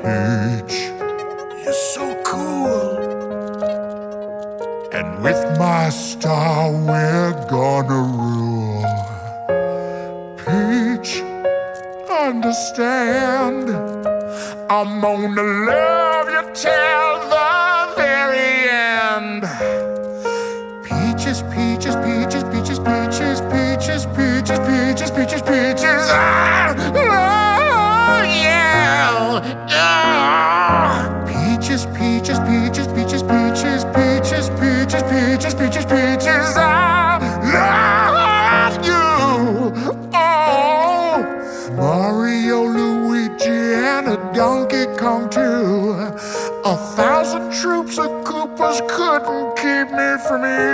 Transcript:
Peach, you're so cool. And with my star, we're gonna rule. Peach, understand, I'm gonna love you till the very end. Peaches, peaches, peaches, peaches, peaches, peaches, peaches, peaches, peaches, peaches. Oh, yeah. Peaches, peaches, peaches, peaches, peaches, peaches, peaches, peaches, peaches, peaches. I love you. Oh, Mario, Luigi, and a Donkey Kong too. 1,000 troops of Koopas couldn't keep me from you.